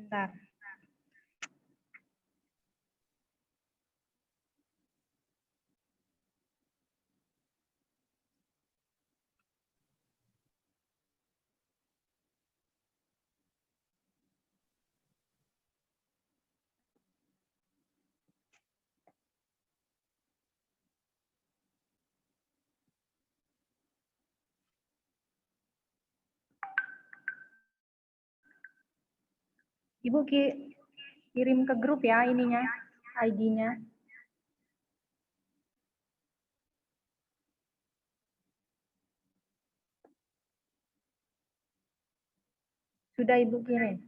sebentar. Ibu kirim ke grup ya ininya, ID-nya. Sudah Ibu kirim.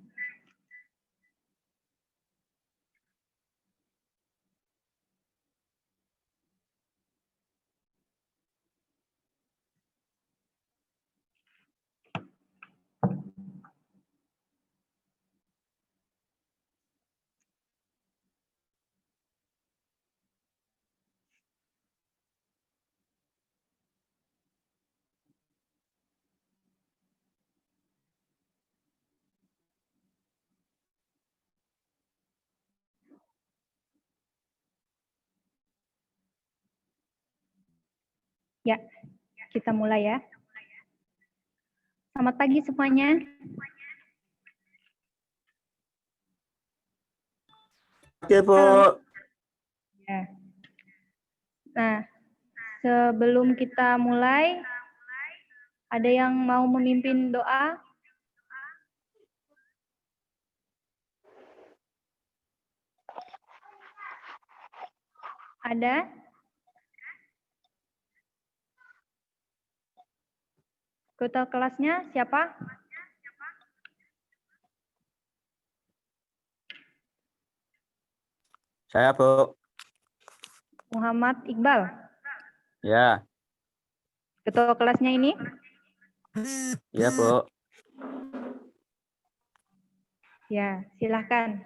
Ya, kita mulai ya. Selamat pagi semuanya. Oke, Bu. Halo. Ya. Nah, sebelum kita mulai, ada yang mau memimpin doa? Ada? Ketua kelasnya siapa? Saya, Bu. Muhammad Iqbal. Ya. Ketua kelasnya ini? Ya, Bu. Ya, silahkan.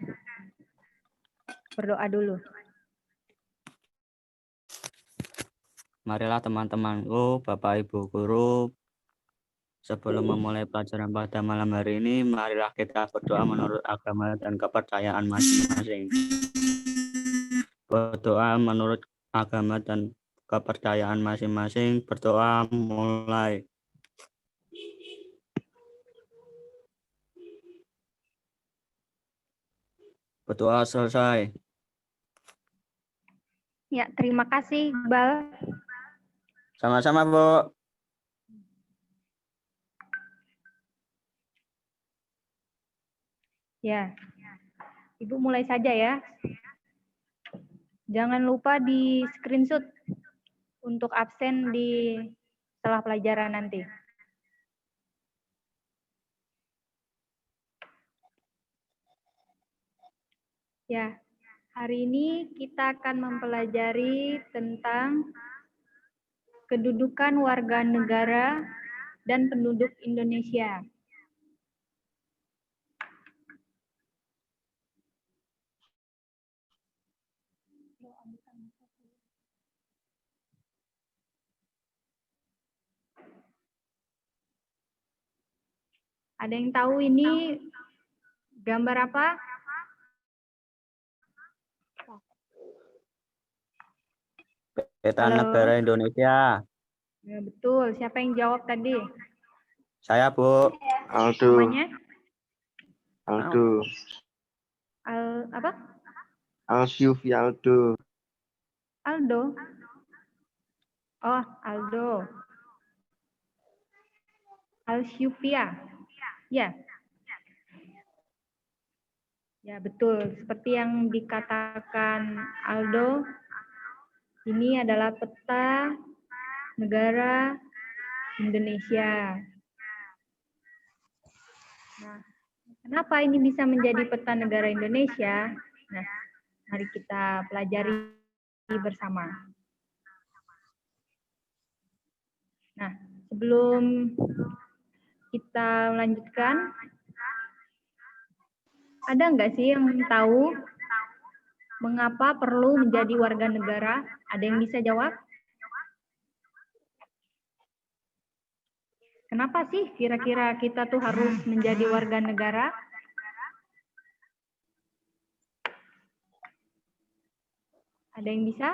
Berdoa dulu. Marilah teman-temanku, Bapak Ibu guru, sebelum memulai pelajaran pada malam hari ini, marilah kita berdoa menurut agama dan kepercayaan masing-masing. Berdoa menurut agama dan kepercayaan masing-masing, berdoa mulai. Berdoa selesai. Ya, terima kasih Iqbal. Sama-sama, Bu. Ya, Ibu mulai saja ya. Jangan lupa di screenshot untuk absen di setelah pelajaran nanti. Ya, hari ini kita akan mempelajari tentang kedudukan warga negara dan penduduk Indonesia. Ada yang tahu ini gambar apa? Peta Halo. negara Indonesia. Ya, betul. Siapa yang jawab tadi? Saya, Bu. Aldo. Namanya? Aldo. Apa? Alsyufi Aldo. Aldo. Oh, Aldo. Alsyufia. Ya. Ya, betul. Seperti yang dikatakan Aldo, ini adalah peta negara Indonesia. Nah, kenapa ini bisa menjadi peta negara Indonesia? Nah, mari kita pelajari bersama. Nah, sebelum kita lanjutkan, ada nggak sih yang tahu mengapa perlu menjadi warga negara? Ada yang bisa jawab? Kenapa sih kira-kira kita tuh harus menjadi warga negara? Ada yang bisa?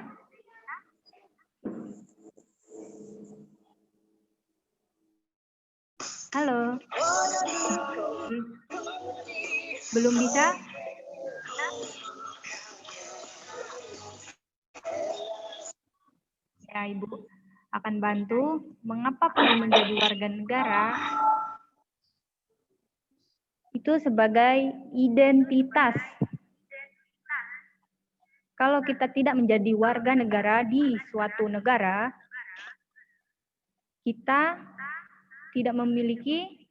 Halo? Belum bisa? Ya, Ibu akan bantu. Mengapa perlu menjadi warga negara? Itu sebagai identitas. Kalau kita tidak menjadi warga negara di suatu negara, kita tidak memiliki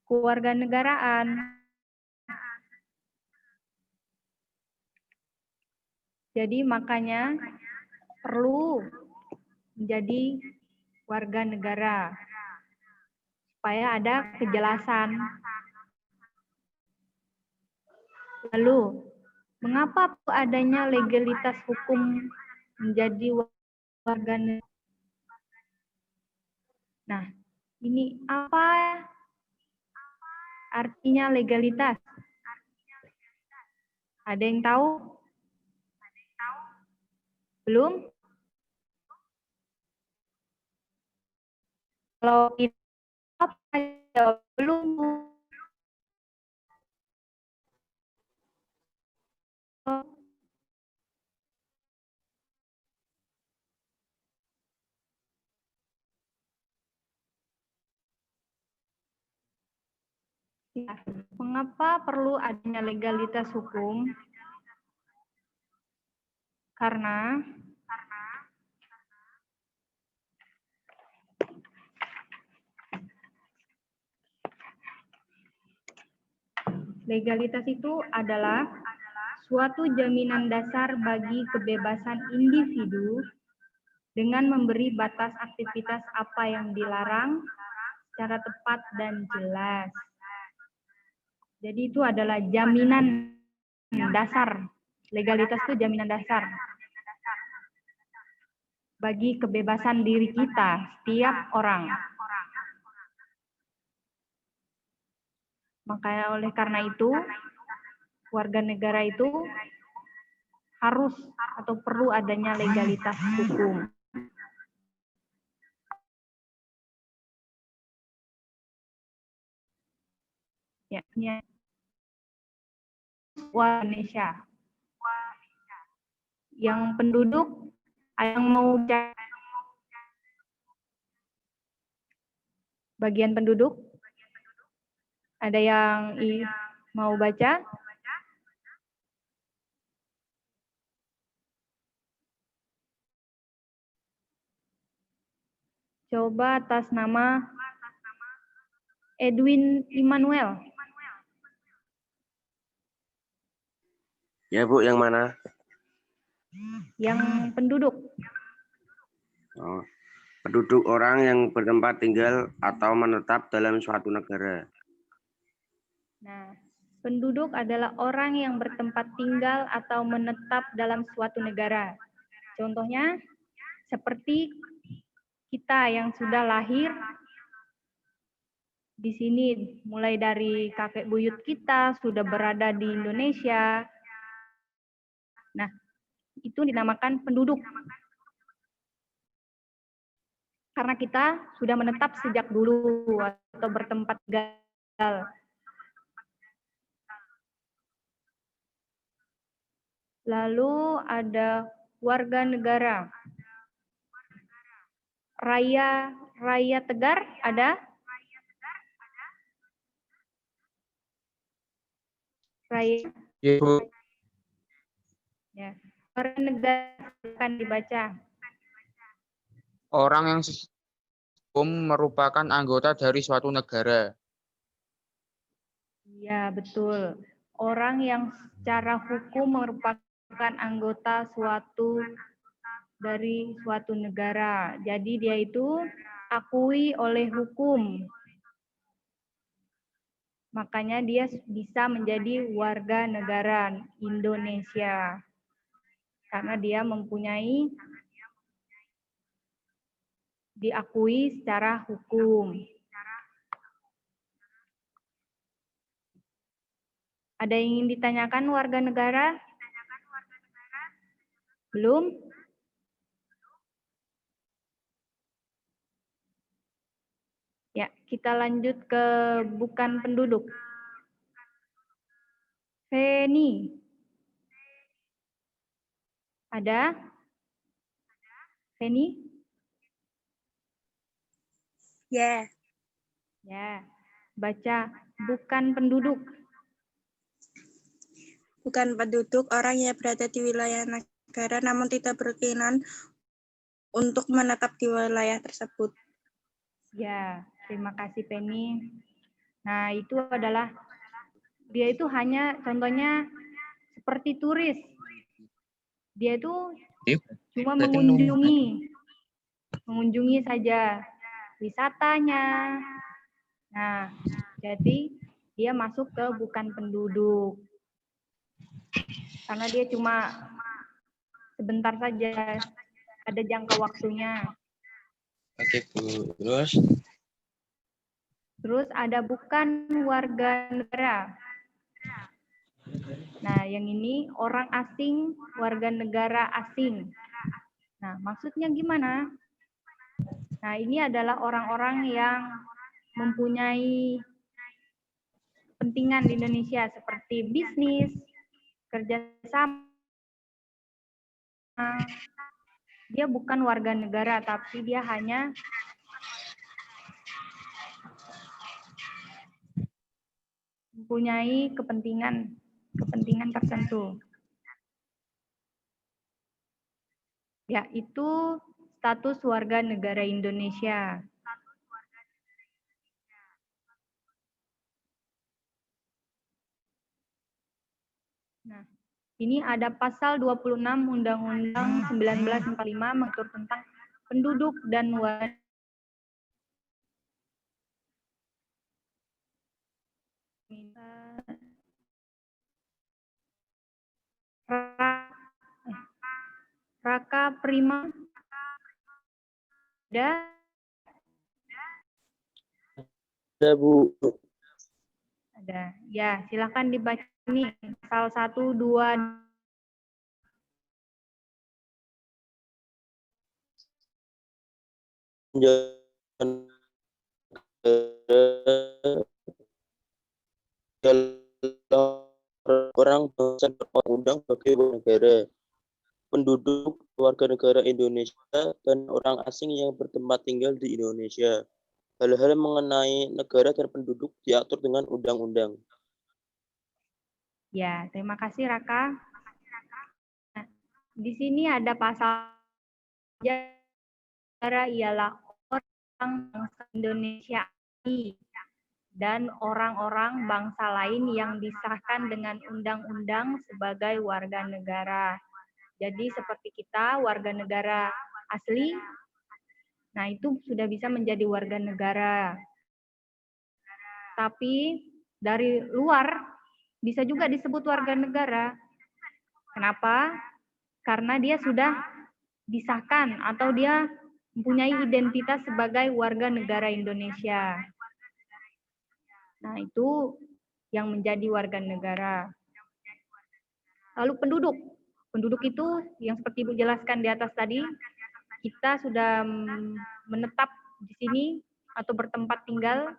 kewarganegaraan. Jadi makanya perlu menjadi warga negara supaya ada kejelasan. Lalu, mengapa adanya legalitas hukum menjadi warga negara? Nah, ini apa artinya legalitas? Ada yang tahu? Belum? Kalau kita jawab belum. Ya, mengapa perlu adanya legalitas hukum? Karena legalitas itu adalah suatu jaminan dasar bagi kebebasan individu dengan memberi batas aktivitas apa yang dilarang secara tepat dan jelas. Jadi itu adalah jaminan dasar. Legalitas itu jaminan dasar bagi kebebasan diri kita, setiap orang. Makanya oleh karena itu, warga negara itu harus atau perlu adanya legalitas hukum. Ya, warga Indonesia. Yang penduduk, yang mau bagian penduduk, ada yang mau baca? Coba atas nama Edwin Immanuel. Ya Bu, yang mana? Yang penduduk. Oh, penduduk orang yang bertempat tinggal atau menetap dalam suatu negara. Nah, penduduk adalah orang yang bertempat tinggal atau menetap dalam suatu negara. Contohnya, seperti kita yang sudah lahir di sini, mulai dari kakek buyut kita sudah berada di Indonesia. Nah, itu dinamakan penduduk. Karena kita sudah menetap sejak dulu atau bertempat tinggal. Lalu ada warga negara. Raya Tegar ada? Raya. Ya, Bu. Ya. Warga negara akan dibaca. Orang yang hukum merupakan anggota dari suatu negara. Ya, betul. Orang yang secara hukum merupakan anggota dari suatu negara. Jadi dia itu akui oleh hukum. Makanya dia bisa menjadi warga negara Indonesia. Karena dia mempunyai diakui secara hukum. Ada yang ingin ditanyakan warga negara? Belum? Ya, kita lanjut ke bukan penduduk. Feni. Ada? Feni? Ya, Ya. Baca bukan penduduk. bukan penduduk orang yang berada di wilayah negara namun tidak berkeinginan untuk menetap di wilayah tersebut. Ya, terima kasih Penny. Nah, itu adalah dia itu hanya contohnya seperti turis. Dia itu cuma mengunjungi saja wisatanya. Nah, jadi dia masuk ke bukan penduduk. Karena dia cuma sebentar saja, ada jangka waktunya. Oke, Bu. Terus ada bukan warga negara. Nah, yang ini orang asing, warga negara asing. Nah, maksudnya gimana? Nah, ini adalah orang-orang yang mempunyai kepentingan di Indonesia seperti bisnis, kerjasama. Dia bukan warga negara, tapi dia hanya mempunyai kepentingan tertentu. Yaitu status warga negara Indonesia. Nah, ini ada pasal 26 Undang-Undang 1945 mengatur tentang penduduk dan warga. Raka Prima. Ada, Bu. Ada. Ya, silakan dibaca ini pasal 1, 2. Orang bangsa berundang bagi negara, penduduk warga negara Indonesia dan orang asing yang bertempat tinggal di Indonesia. Hal-hal mengenai negara dan penduduk diatur dengan undang-undang. Ya, terima kasih Raka. Nah, di sini ada pasal negara ialah orang bangsa Indonesia dan orang-orang bangsa lain yang disahkan dengan undang-undang sebagai warga negara. Jadi seperti kita warga negara asli, nah itu sudah bisa menjadi warga negara. Tapi dari luar bisa juga disebut warga negara. Kenapa? Karena dia sudah disahkan atau dia mempunyai identitas sebagai warga negara Indonesia. Nah, itu yang menjadi warga negara. Lalu penduduk. Penduduk itu yang seperti Ibu jelaskan di atas tadi, kita sudah menetap di sini atau bertempat tinggal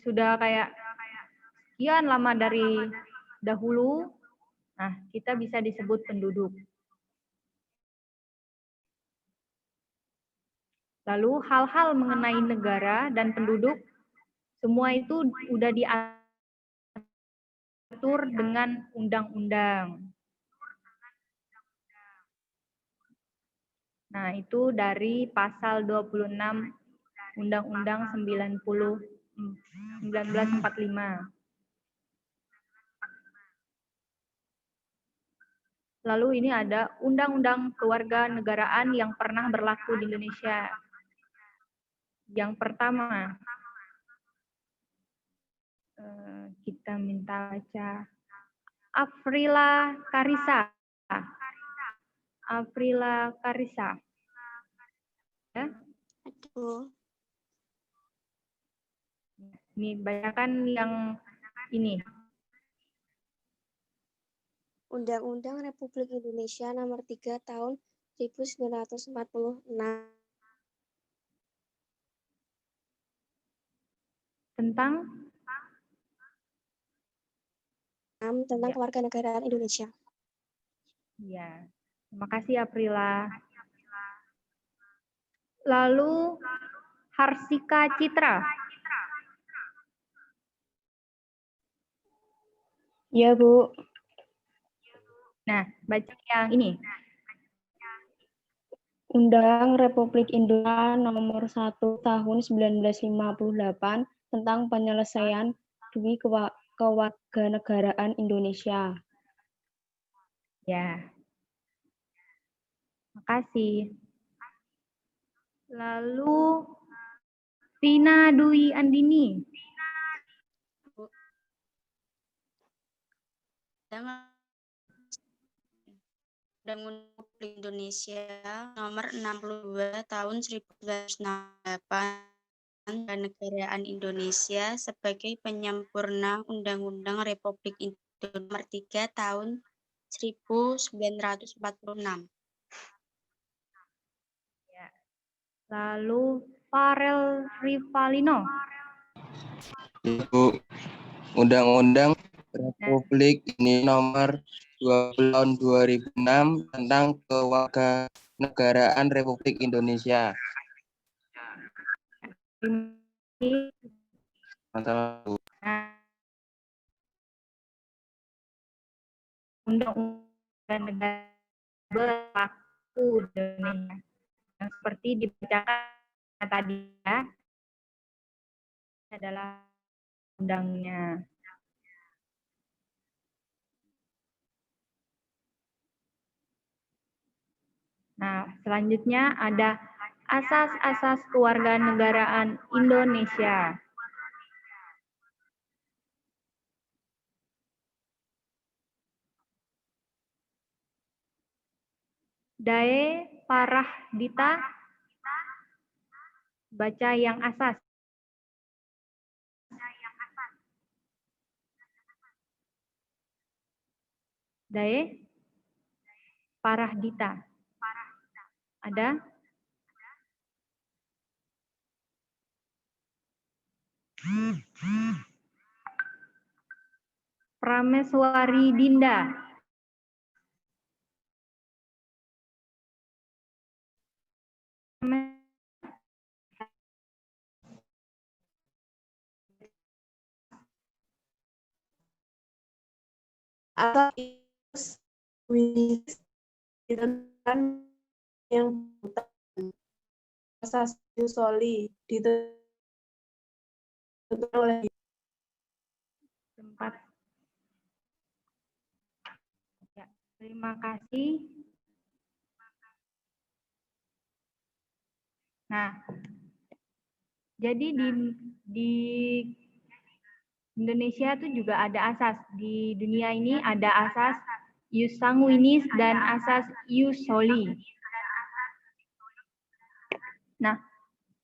sudah kayak sekian lama dari dahulu. Nah, kita bisa disebut penduduk. Lalu hal-hal mengenai negara dan penduduk, semua itu sudah diatur dengan undang-undang. Nah, itu dari pasal 26 Undang-Undang 1945. Lalu ini ada Undang-Undang Kewarganegaraan yang pernah berlaku di Indonesia. Yang pertama, kita minta baca Afrila Karisa. Afrila Karisa. Ya. Aduh. Ini bacakan yang ini. Undang-Undang Republik Indonesia Nomor 3 Tahun 1946 Tentang tentang Ya. kewarganegaraan Indonesia. Ya, terima kasih Aprila. Lalu Harsika Citra. Ya, Bu. Nah, baca yang ini. Undang Republik Indonesia Nomor 1 Tahun 1958 tentang penyelesaian dui kewarganegaraan Indonesia. Ya. Makasih. Lalu Vina Dwi Andini. Undang-Undang Republik Indonesia Nomor 62 Tahun 1998 Kewarganegaraan Indonesia sebagai penyempurna Undang-Undang Republik Indonesia Nomor 3 Tahun 1946. Lalu Farel Rivalino. Ibu, Undang-Undang Republik ini Nomor 20 Tahun 2006 tentang Kewarganegaraan Republik Indonesia. Mantap, Bu. Undang-undang negara berlaku Indonesia yang seperti dibacakan tadi ya adalah undangnya. Nah, selanjutnya ada asas-asas kewarganegaraan Indonesia. Dae Parahdita, baca yang asas. Dae Parahdita. Ada? Prameswari Dinda. Asas ditentukan yang asas Yusoli ditentukan oleh Tempat. Ya, terima kasih. Nah, jadi di Indonesia itu juga ada asas. Di dunia ini ada asas ius sanguinis dan asas ius soli. Nah,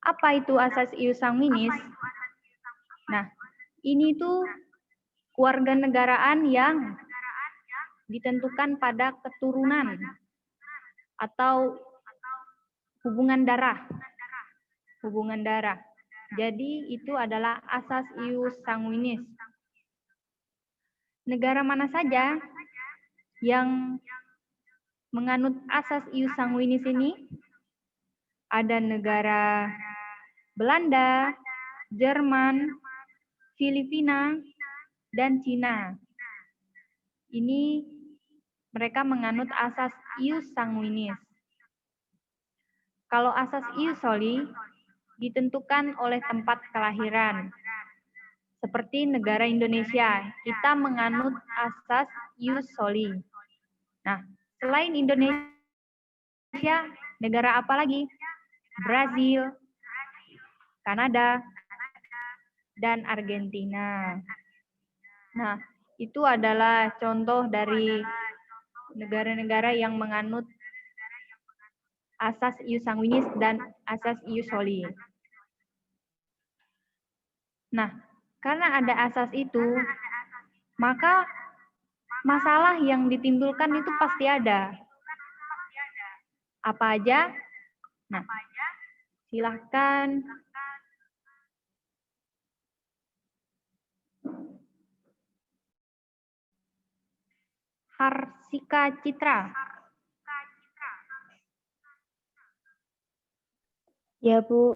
apa itu asas ius sanguinis? Nah, ini tuh kewarganegaraan yang ditentukan pada keturunan atau hubungan darah. Hubungan darah. Jadi itu adalah asas ius sanguinis. Negara mana saja yang menganut asas ius sanguinis ini? Ada negara Belanda, Jerman, Filipina, dan Cina. Ini mereka menganut asas ius sanguinis. Kalau asas ius soli ditentukan oleh tempat kelahiran. Seperti negara Indonesia, kita menganut asas ius soli. Nah, selain Indonesia, negara apa lagi? Brazil, Kanada, dan Argentina. Nah, itu adalah contoh dari negara-negara yang menganut asas ius sanguinis dan asas ius soli. Nah, karena ada asas itu, maka masalah yang ditimbulkan itu pasti ada. Apa aja? Nah, silahkan. Harsika Citra. Ya, Bu.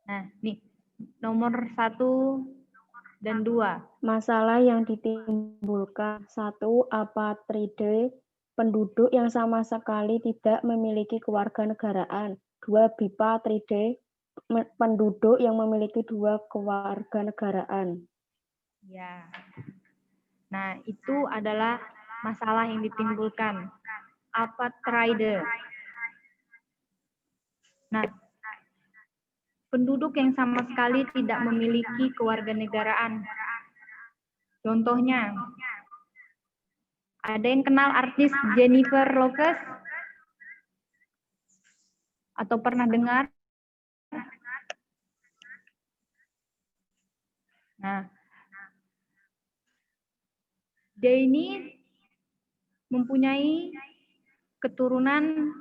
Nah, nih, nomor 1 dan 2. Masalah yang ditimbulkan. 1. Apatride, penduduk yang sama sekali tidak memiliki kewarganegaraan. 2. Bipatride, penduduk yang memiliki 2 kewarganegaraan. Ya. Nah, itu adalah masalah yang ditimbulkan. Apatride. Nah, penduduk yang sama sekali tidak memiliki kewarganegaraan. Contohnya, ada yang kenal artis Jennifer Lopez? Atau pernah dengar? Nah, dia ini mempunyai keturunan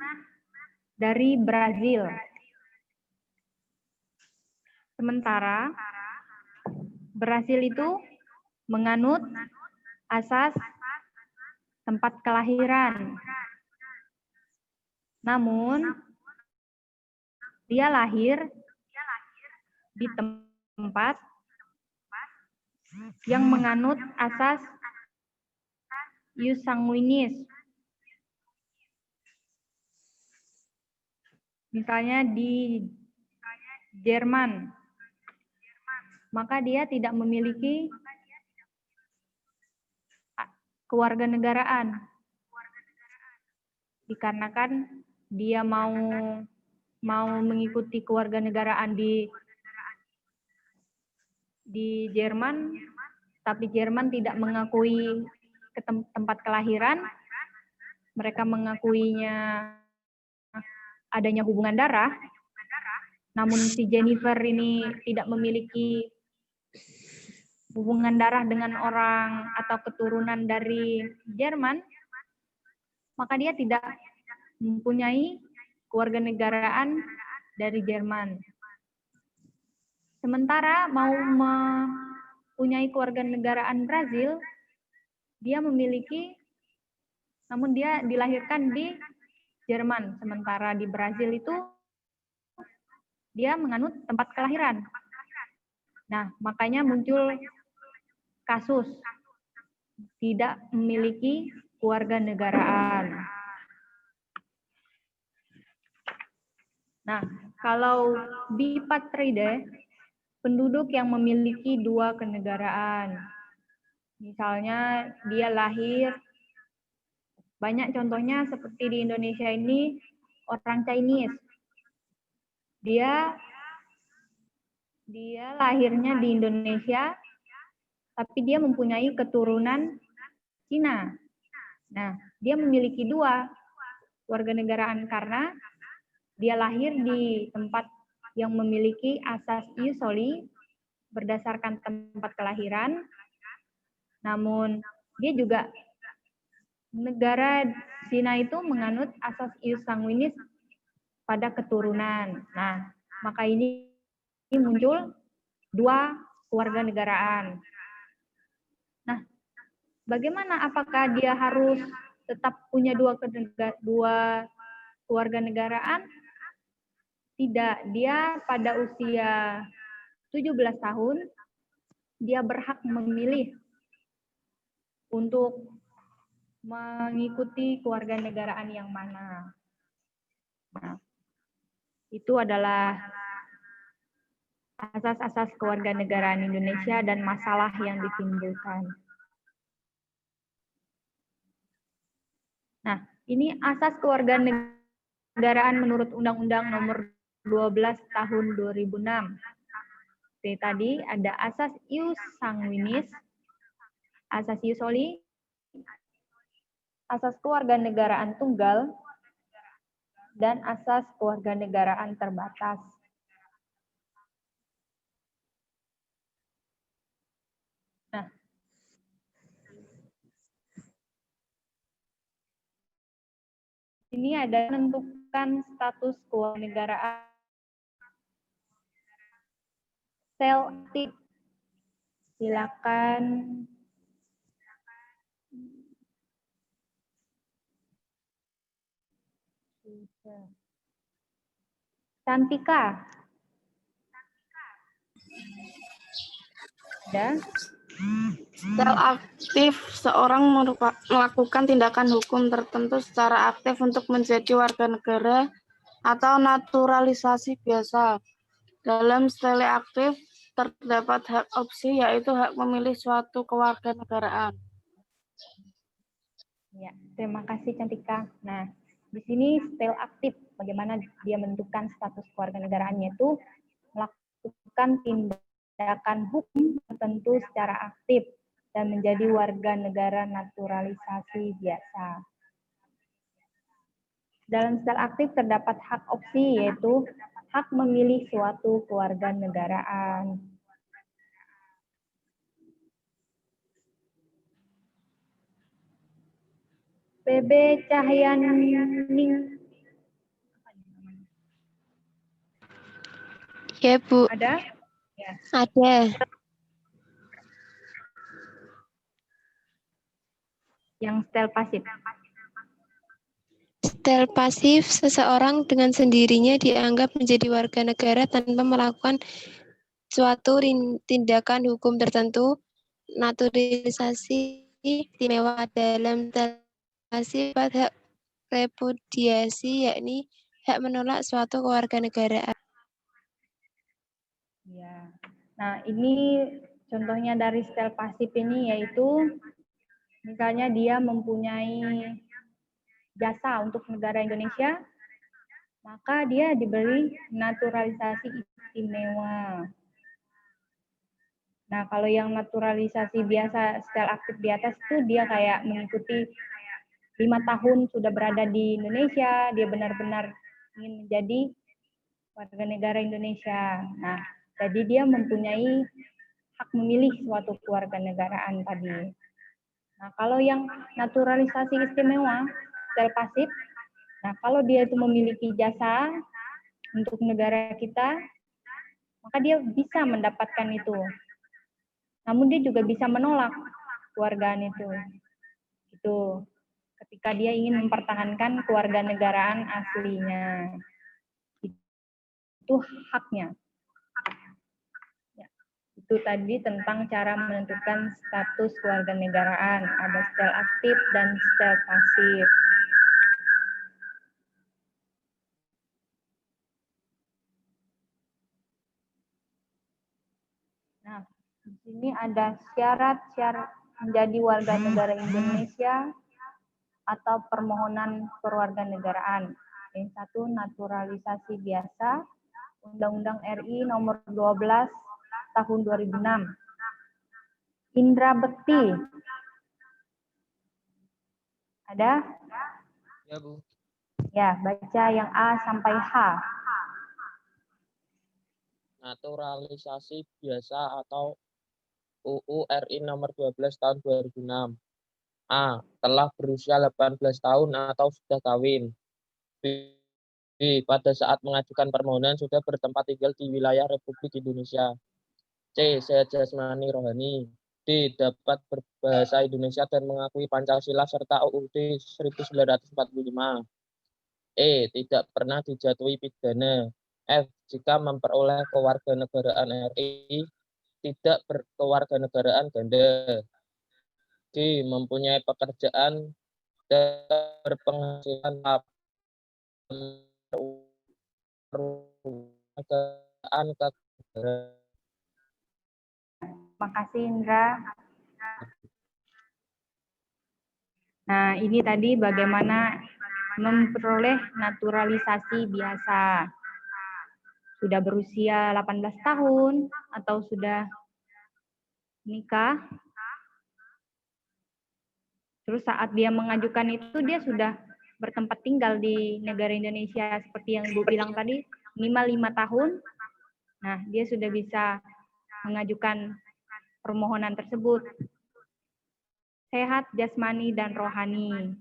dari Brazil. Sementara Brazil itu menganut asas tempat kelahiran. Namun, dia lahir di tempat yang menganut asas ius sanguinis. Misalnya di Jerman, maka dia tidak memiliki kewarganegaraan. Dikarenakan dia mau mengikuti kewarganegaraan di Jerman, tapi Jerman tidak mengakui tempat kelahiran, mereka mengakuinya adanya hubungan darah, namun si Jennifer ini tidak memiliki hubungan darah dengan orang atau keturunan dari Jerman, maka dia tidak mempunyai kewarganegaraan dari Jerman. Sementara mau mempunyai kewarganegaraan Brazil, dia memiliki, namun dia dilahirkan di Jerman. Sementara di Brazil itu dia menganut tempat kelahiran. Nah, makanya muncul kasus tidak memiliki kewarganegaraan. Nah, kalau bipatride, penduduk yang memiliki 2 kenegaraan. Misalnya dia lahir, banyak contohnya seperti di Indonesia ini, orang Chinese. Dia lahirnya di Indonesia, tapi dia mempunyai keturunan Cina. Nah, dia memiliki 2 warganegaraan karena dia lahir di tempat yang memiliki asas ius soli berdasarkan tempat kelahiran. Namun dia juga negara Cina itu menganut asas ius sanguinis pada keturunan. Nah, maka ini muncul 2 kewarganegaraan. Nah, bagaimana, apakah dia harus tetap punya 2 kewarganegaraan? Tidak, dia pada usia 17 tahun, dia berhak memilih untuk mengikuti kewarganegaraan yang mana. Nah, itu adalah asas-asas kewarganegaraan Indonesia dan masalah yang ditimbulkan. Nah, ini asas kewarganegaraan menurut Undang-Undang Nomor 12 Tahun 2006. Seperti tadi ada asas ius sanguinis, asas ius soli, asas kewarganegaraan tunggal, dan asas kewarganegaraan terbatas. Nah, sini ada menentukan status kewarganegaraan sel aktif. Silakan. Cantika. Ada? Sel aktif seorang melakukan tindakan hukum tertentu secara aktif untuk menjadi warga negara atau naturalisasi biasa. Dalam sel aktif terdapat hak opsi, yaitu hak memilih suatu kewarganegaraan. Ya, terima kasih Cantika. Nah, di sini sel aktif, bagaimana dia menentukan status kewarganegaraannya itu melakukan tindakan hukum tertentu secara aktif dan menjadi warga negara naturalisasi biasa. Dalam sel aktif terdapat hak opsi, yaitu hak memilih suatu kewarganegaraan. PB Cahyaning. Ya, Bu. Ada? Ya. Ada. Yang sel pasif. Sel pasif, seseorang dengan sendirinya dianggap menjadi warga negara tanpa melakukan suatu tindakan hukum tertentu. Naturalisasi istimewa dalam sel pasif hak repudiasi, yakni hak menolak suatu kewarganegaraan. Ya. Nah, ini contohnya dari sel pasif ini yaitu misalnya dia mempunyai jasa untuk negara Indonesia, maka dia diberi naturalisasi istimewa. Nah, kalau yang naturalisasi biasa, sel aktif di atas itu dia kayak mengikuti 5 tahun sudah berada di Indonesia, dia benar-benar ingin menjadi warga negara Indonesia. Nah, jadi dia mempunyai hak memilih suatu kewarganegaraan tadi. Nah, kalau yang naturalisasi istimewa, sel pasif, nah kalau dia itu memiliki jasa untuk negara kita, maka dia bisa mendapatkan itu. Namun dia juga bisa menolak kewargaan itu. Itu ketika dia ingin mempertahankan kewarganegaraan aslinya. Itu haknya. Ya. Itu tadi tentang cara menentukan status kewarganegaraan. Ada sel aktif dan sel pasif. Nah, di sini ada syarat-syarat menjadi warga negara Indonesia atau permohonan kewarganegaraan. Yang satu, naturalisasi biasa, Undang-Undang RI nomor 12 tahun 2006. Indra Bekti. Ada? Ya, Bu. Ya, baca yang A sampai H. Naturalisasi biasa atau UU RI nomor 12 tahun 2006. A. Telah berusia 18 tahun atau sudah kawin. B. Pada saat mengajukan permohonan sudah bertempat tinggal di wilayah Republik Indonesia. C. Sehat jasmani rohani. D. Dapat berbahasa Indonesia dan mengakui Pancasila serta UUD 1945. E. Tidak pernah dijatuhi pidana. F. Jika memperoleh kewarganegaraan RI, tidak berkewarganegaraan ganda. G. Mempunyai pekerjaan dan berpenghasilan tetap. Kewarganegaraan ke Terima kasih Indra. Nah, ini tadi bagaimana memperoleh naturalisasi biasa. Sudah berusia 18 tahun atau sudah nikah. Terus saat dia mengajukan itu dia sudah bertempat tinggal di negara Indonesia seperti yang Bu bilang tadi, minimal 5 tahun. Nah, dia sudah bisa mengajukan permohonan tersebut. Sehat jasmani dan rohani.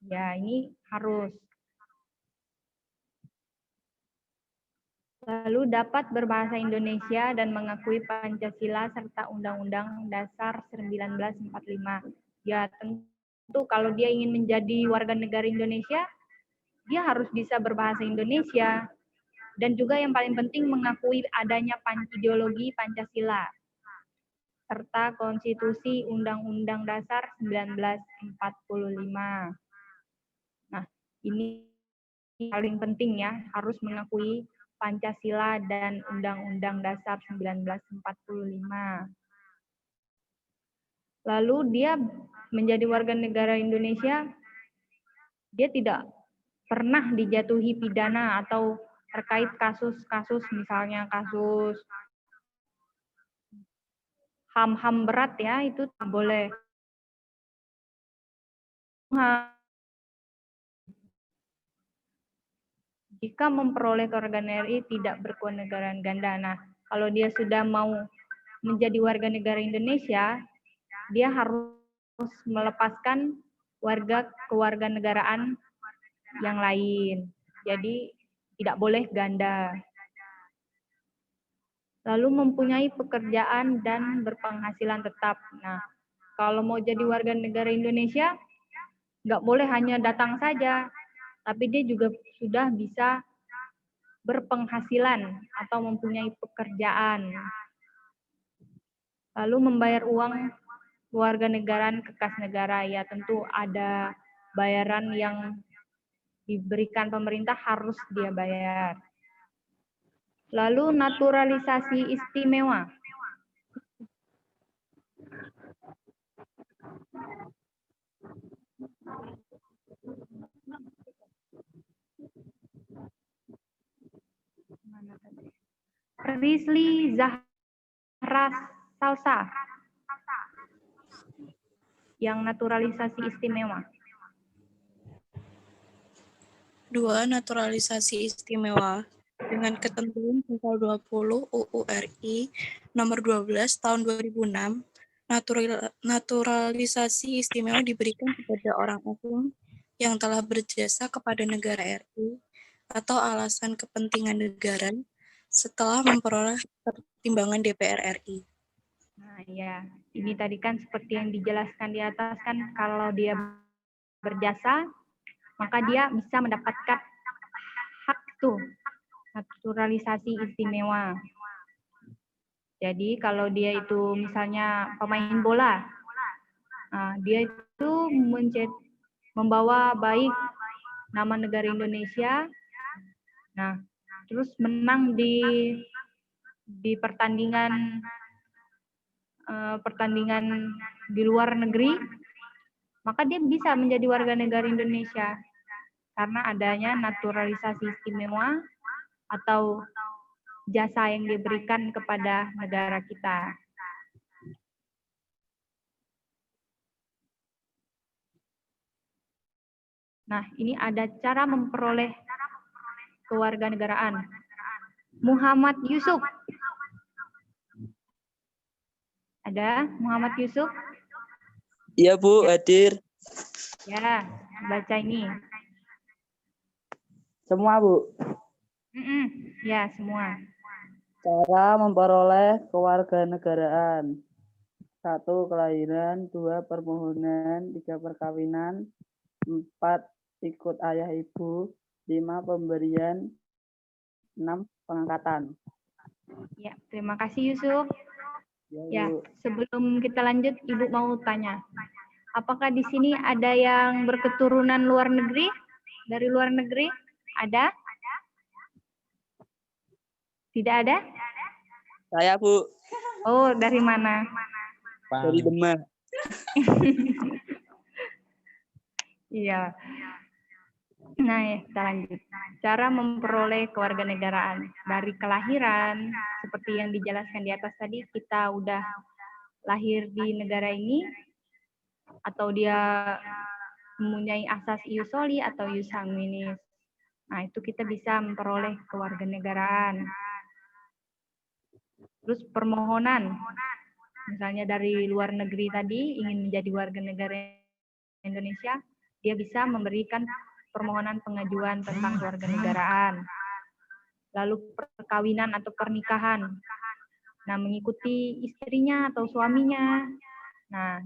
Ya, ini harus. Lalu dapat berbahasa Indonesia dan mengakui Pancasila serta Undang-Undang Dasar 1945. Ya, tentu kalau dia ingin menjadi warga negara Indonesia, dia harus bisa berbahasa Indonesia. Dan juga yang paling penting mengakui adanya ideologi Pancasila serta Konstitusi Undang-Undang Dasar 1945. Nah, ini paling penting ya, harus mengakui Pancasila dan Undang-Undang Dasar 1945. Lalu dia menjadi warga negara Indonesia, dia tidak pernah dijatuhi pidana atau terkait kasus-kasus, misalnya kasus HAM-HAM berat ya, itu tak boleh. Jika memperoleh kewarganegaraan RI tidak berkewarganegaraan ganda. Nah, kalau dia sudah mau menjadi warga negara Indonesia, dia harus melepaskan kewarganegaraan yang lain. Jadi tidak boleh ganda. Lalu mempunyai pekerjaan dan berpenghasilan tetap. Nah, kalau mau jadi warga negara Indonesia, nggak boleh hanya datang saja, tapi dia juga sudah bisa berpenghasilan atau mempunyai pekerjaan. Lalu membayar uang kewarganegaraan ke kas negara, ya tentu ada bayaran yang diberikan pemerintah harus dia bayar. Lalu naturalisasi istimewa. Rizli Zahra Salsa yang naturalisasi istimewa. 2. Naturalisasi istimewa. Dengan ketentuan pasal 20 UU RI nomor 12 tahun 2006, naturalisasi istimewa diberikan kepada orang asing yang telah berjasa kepada negara RI atau alasan kepentingan negara setelah memperoleh pertimbangan DPR RI. Nah, ya, ini tadi kan seperti yang dijelaskan di atas kan, kalau dia berjasa, maka dia bisa mendapatkan hak tuh, naturalisasi istimewa. Jadi kalau dia itu misalnya pemain bola, nah, dia itu membawa baik nama negara Indonesia, nah terus menang di pertandingan di luar negeri, maka dia bisa menjadi warga negara Indonesia karena adanya naturalisasi istimewa atau jasa yang diberikan kepada negara kita. Nah, ini ada cara memperoleh kewarganegaraan. Muhammad Yusuf. Ada Muhammad Yusuf? Iya, Bu, hadir. Ya, baca ini. Semua, Bu. Ya, semua. Cara memperoleh kewarganegaraan. 1. Kelahiran, 2. Permohonan, 3. Perkawinan, 4. Ikut ayah ibu, 5. Pemberian, 6. Pengangkatan. Ya, terima kasih Yusuf. Ya, sebelum kita lanjut, Ibu mau tanya. Apakah di sini ada yang berketurunan luar negeri? Dari luar negeri? Ada? Tidak ada? Saya, Bu. Oh, dari mana? Dari Demak. Iya. Nah, ya, kita lanjut. Cara memperoleh kewarganegaraan dari kelahiran, seperti yang dijelaskan di atas tadi, kita udah lahir di negara ini, atau dia mempunyai asas ius soli atau ius sanguinis. Nah, itu kita bisa memperoleh kewarganegaraan. Terus permohonan, misalnya dari luar negeri tadi ingin menjadi warga negara Indonesia, dia bisa memberikan permohonan pengajuan tentang kewarganegaraan. Lalu perkawinan atau pernikahan. Nah, mengikuti istrinya atau suaminya. Nah,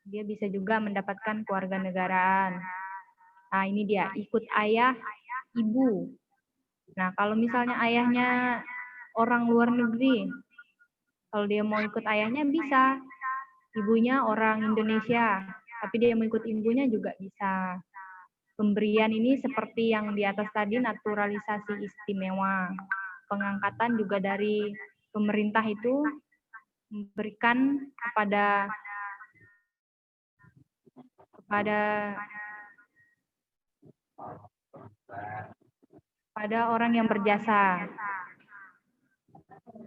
dia bisa juga mendapatkan kewarganegaraan. Nah, ini dia, ikut ayah, ibu. Nah, kalau misalnya ayahnya orang luar negeri, kalau dia mau ikut ayahnya bisa. Ibunya orang Indonesia, tapi dia mau ikut ibunya juga bisa. Pemberian ini seperti yang di atas tadi, naturalisasi istimewa. Pengangkatan juga dari pemerintah itu memberikan kepada orang yang berjasa.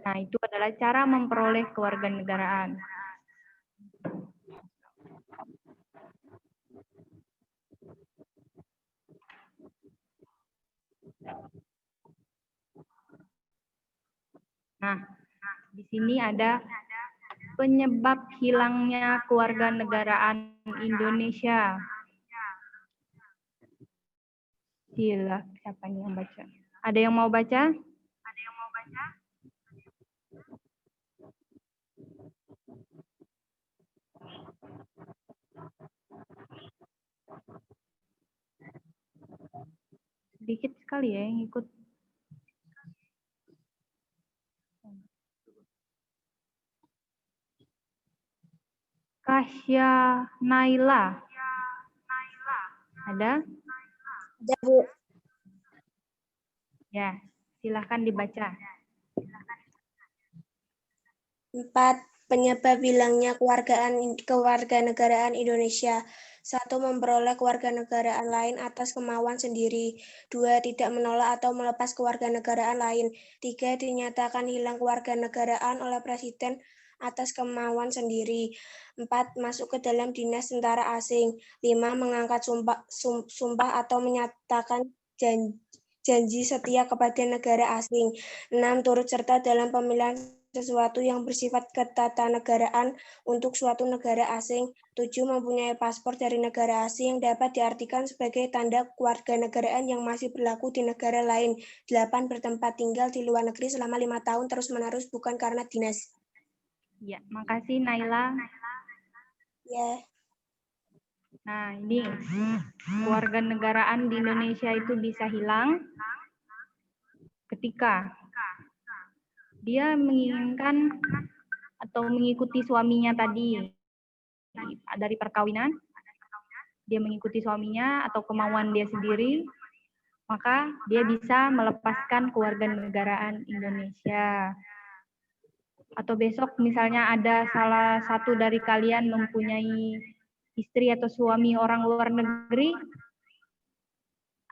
Nah, itu adalah cara memperoleh kewarganegaraan. Nah, di sini ada penyebab hilangnya kewarganegaraan Indonesia. Sila, siapa nih yang baca? Ada yang mau baca? Sedikit sekali ya yang ikut. Kasya Naila. Ada? Ada, Bu. Ya, silahkan dibaca. 4. Penyebab hilangnya kewarganegaraan Indonesia. 1. Memperoleh kewarganegaraan lain atas kemauan sendiri. 2. Tidak menolak atau melepas kewarganegaraan lain. 3. Dinyatakan hilang kewarganegaraan oleh Presiden atas kemauan sendiri. 4. Masuk ke dalam dinas tentara asing. 5. Mengangkat sumpah atau menyatakan janji setia kepada negara asing. 6. Turut serta dalam pemilihan sesuatu yang bersifat ketatanegaraan untuk suatu negara asing. 7. Mempunyai paspor dari negara asing yang dapat diartikan sebagai tanda kewarganegaraan yang masih berlaku di negara lain. 8. Bertempat tinggal di luar negeri selama 5 tahun terus-menerus bukan karena dinas. Ya, makasih Naila. Ya. Nah, ini kewarganegaraan di Indonesia itu bisa hilang ketika dia menginginkan atau mengikuti suaminya tadi dari perkawinan, dia mengikuti suaminya atau kemauan dia sendiri, maka dia bisa melepaskan kewarganegaraan Indonesia. Atau besok misalnya ada salah satu dari kalian mempunyai istri atau suami orang luar negeri,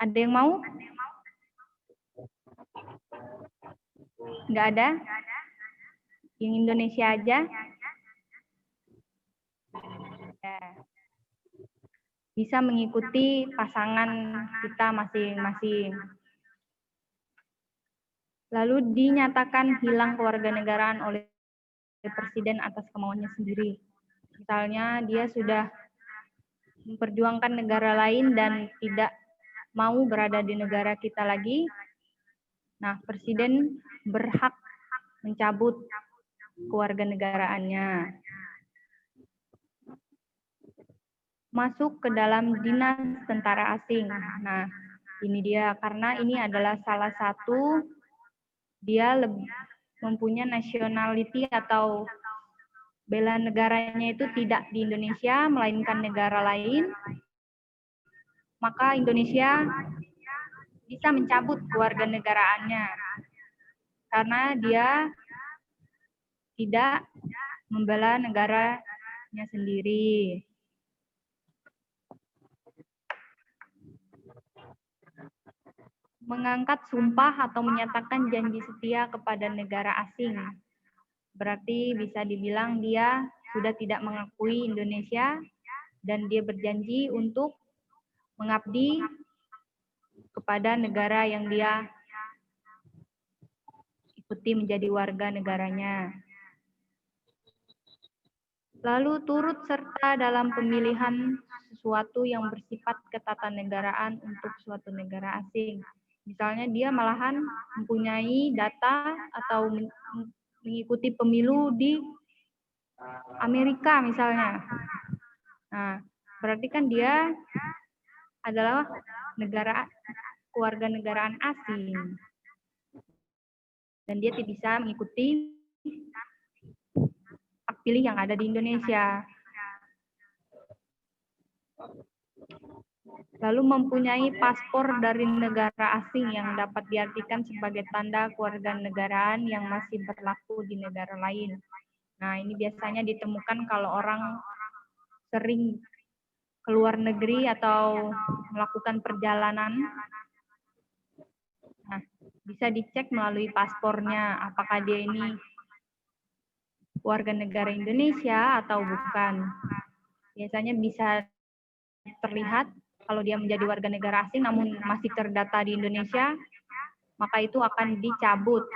ada yang mau? Nggak ada? Yang Indonesia aja? Ya. Bisa mengikuti pasangan kita masing-masing. Lalu dinyatakan hilang kewarganegaraan oleh Presiden atas kemauannya sendiri. Misalnya dia sudah memperjuangkan negara lain dan tidak mau berada di negara kita lagi. Nah, Presiden berhak mencabut kewarganegaraannya. Masuk ke dalam dinas tentara asing. Nah, ini dia, karena ini adalah salah satu dia mempunyai nationality atau bela negaranya itu tidak di Indonesia, melainkan negara lain, maka Indonesia bisa mencabut kewarganegaraannya karena dia tidak membela negaranya sendiri. Mengangkat sumpah atau menyatakan janji setia kepada negara asing. Berarti bisa dibilang dia sudah tidak mengakui Indonesia dan dia berjanji untuk mengabdi kepada negara yang dia ikuti menjadi warga negaranya. Lalu turut serta dalam pemilihan sesuatu yang bersifat ketatanegaraan untuk suatu negara asing. Misalnya dia malahan mempunyai data atau mengikuti pemilu di Amerika misalnya. Nah, berarti kan dia adalah keluarga negaraan asing. Dan dia tidak bisa mengikuti hak pilih yang ada di Indonesia. Lalu mempunyai paspor dari negara asing yang dapat diartikan sebagai tanda kewarganegaraan yang masih berlaku di negara lain. Nah, ini biasanya ditemukan kalau orang sering keluar negeri atau melakukan perjalanan. Nah, bisa dicek melalui paspornya, apakah dia ini warga negara Indonesia atau bukan. Biasanya bisa terlihat kalau dia menjadi warga negara asing namun masih terdata di Indonesia, maka itu akan dicabut.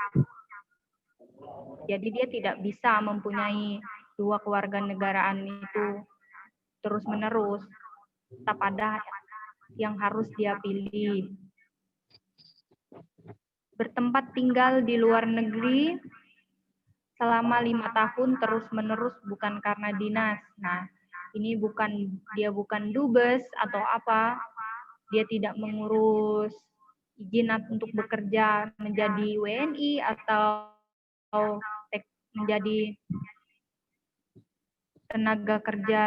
Jadi dia tidak bisa mempunyai dua kewarganegaraan itu terus-menerus. Tetap ada yang harus dia pilih. Bertempat tinggal di luar negeri selama 5 tahun terus-menerus bukan karena dinas. Nah, ini dia bukan dubes atau apa. Dia tidak mengurus izin untuk bekerja menjadi WNI atau menjadi tenaga kerja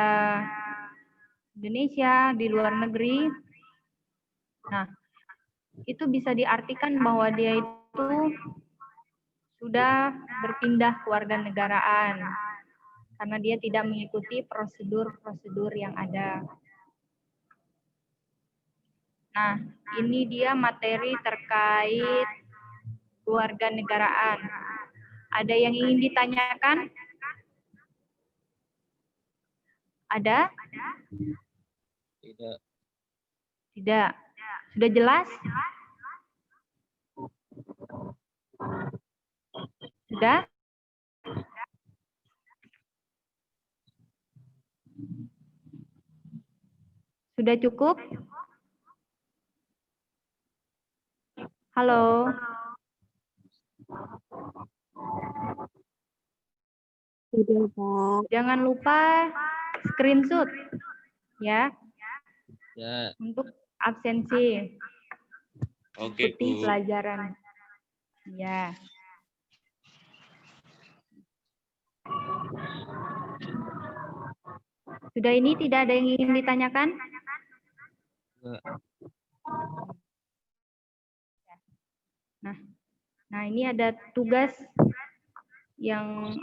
Indonesia di luar negeri. Nah, itu bisa diartikan bahwa dia itu sudah berpindah kewarganegaraan karena dia tidak mengikuti prosedur-prosedur yang ada. Nah, ini dia materi terkait kewarganegaraan. Ada yang ingin ditanyakan? Ada? Tidak. Tidak. Sudah jelas? Sudah? Sudah cukup? Halo? Sudah, Pak. Jangan lupa screenshot ya. Ya. Untuk absensi. Oke, Ikuti Bu. pelajaran. Ya. Sudah ini tidak ada yang ingin ditanyakan? Nah, ini ada tugas yang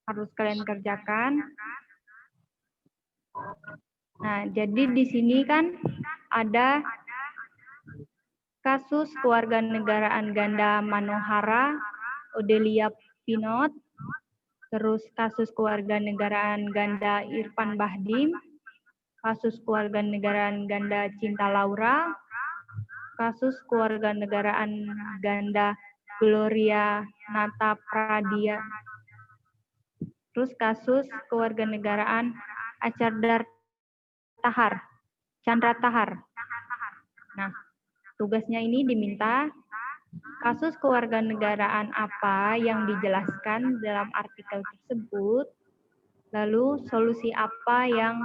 harus kalian kerjakan. Nah, jadi di sini kan ada kasus kewarganegaraan ganda Manohara Odelia Pinot, terus kasus kewarganegaraan ganda Irfan Bahdim, kasus kewarganegaraan ganda Cinta Laura, kasus kewarganegaraan ganda Gloria Nata Pradia, terus kasus kewarganegaraan Acardar Tahar, Chandra Tahar. Nah, tugasnya ini diminta kasus kewarganegaraan apa yang dijelaskan dalam artikel tersebut, lalu solusi apa yang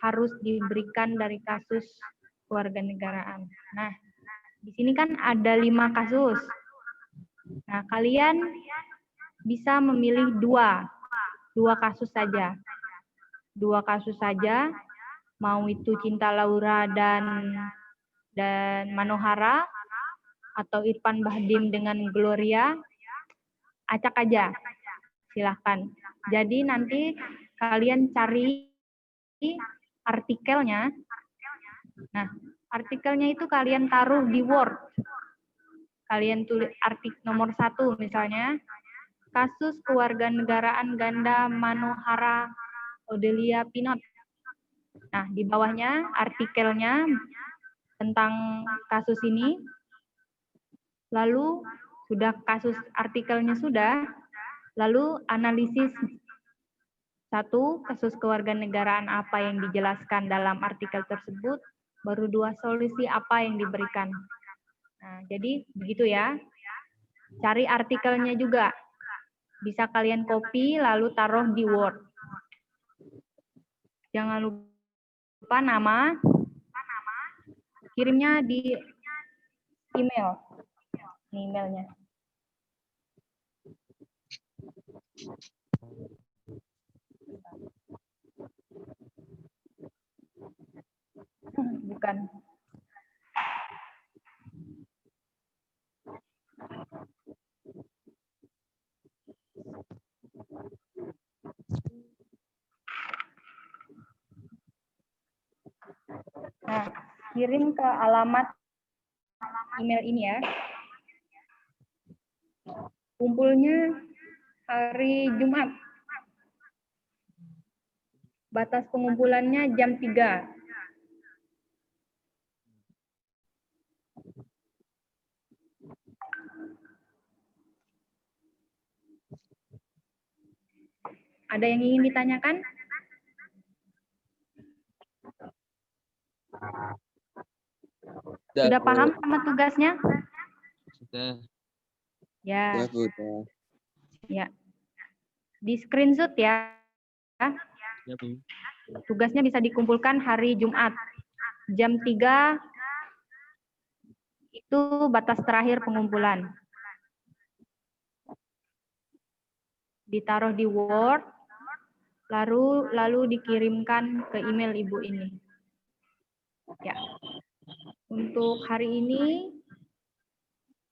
harus diberikan dari kasus kewarganegaraan. Nah, di sini kan ada 5 kasus. Nah, kalian bisa memilih dua kasus saja. 2 kasus saja, mau itu Cinta Laura dan Manohara, atau Irfan Bahdim dengan Gloria, acak aja, silahkan. Jadi nanti kalian cari artikelnya. Nah, artikelnya itu kalian taruh di Word. Kalian tulis artikel nomor 1 misalnya, kasus kewarganegaraan ganda Manohara Odelia Pinot. Nah, di bawahnya artikelnya tentang kasus ini. Lalu sudah kasus artikelnya sudah, lalu analisis 1, kasus kewarganegaraan apa yang dijelaskan dalam artikel tersebut, baru 2, solusi apa yang diberikan. Nah, jadi begitu ya. Cari artikelnya juga. Bisa kalian copy lalu taruh di Word. Jangan lupa nama. Kirimnya di email. Ini emailnya. Bukan. Nah, kirim ke alamat email ini ya. Kumpulnya hari Jumat. Batas pengumpulannya jam 3. Ada yang ingin ditanyakan? Sudah paham sama tugasnya? Sudah. Ya. Ya, Bu. Udah. Ya. Di screenshot ya. Ya, Bu. Tugasnya bisa dikumpulkan hari Jumat. Jam 3 itu batas terakhir pengumpulan. Ditaruh di Word, lalu dikirimkan ke email Ibu ini. Ya. Untuk hari ini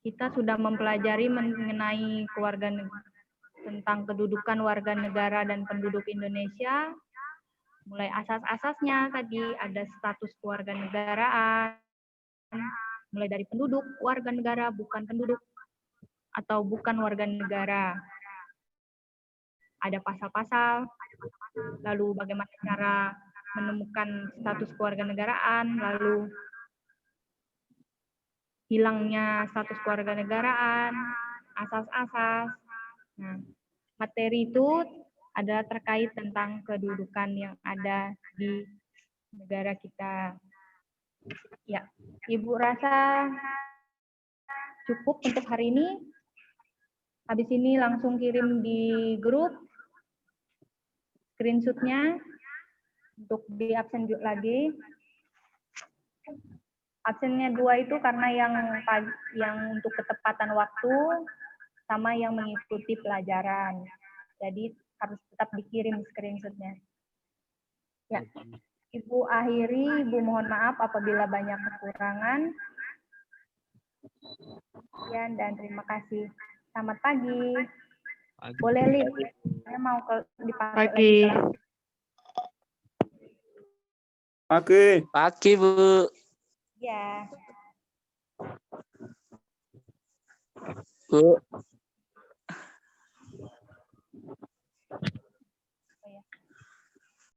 kita sudah mempelajari mengenai tentang kedudukan warga negara dan penduduk Indonesia. Mulai asas-asasnya tadi ada status kewarganegaraan, mulai dari penduduk, warga negara, bukan penduduk, atau bukan warga negara. Ada pasal-pasal, lalu bagaimana cara menemukan status kewarganegaraan, lalu hilangnya status kewarganegaraan, asas-asas. Nah, materi itu adalah terkait tentang kedudukan yang ada di negara kita. Ya, Ibu rasa cukup untuk hari ini. Habis ini langsung kirim di grup screenshot-nya untuk di absen lagi. Absennya 2 itu karena yang untuk ketepatan waktu sama yang mengikuti pelajaran. Jadi harus tetap dikirim screenshot-nya. Ya, Ibu akhiri, Ibu mohon maaf apabila banyak kekurangan. Sekian dan terima kasih. Selamat pagi. Boleh, Lip. Saya mau dipakai lagi kelas. Pagi. Pagi, Bu. Ya. Bu.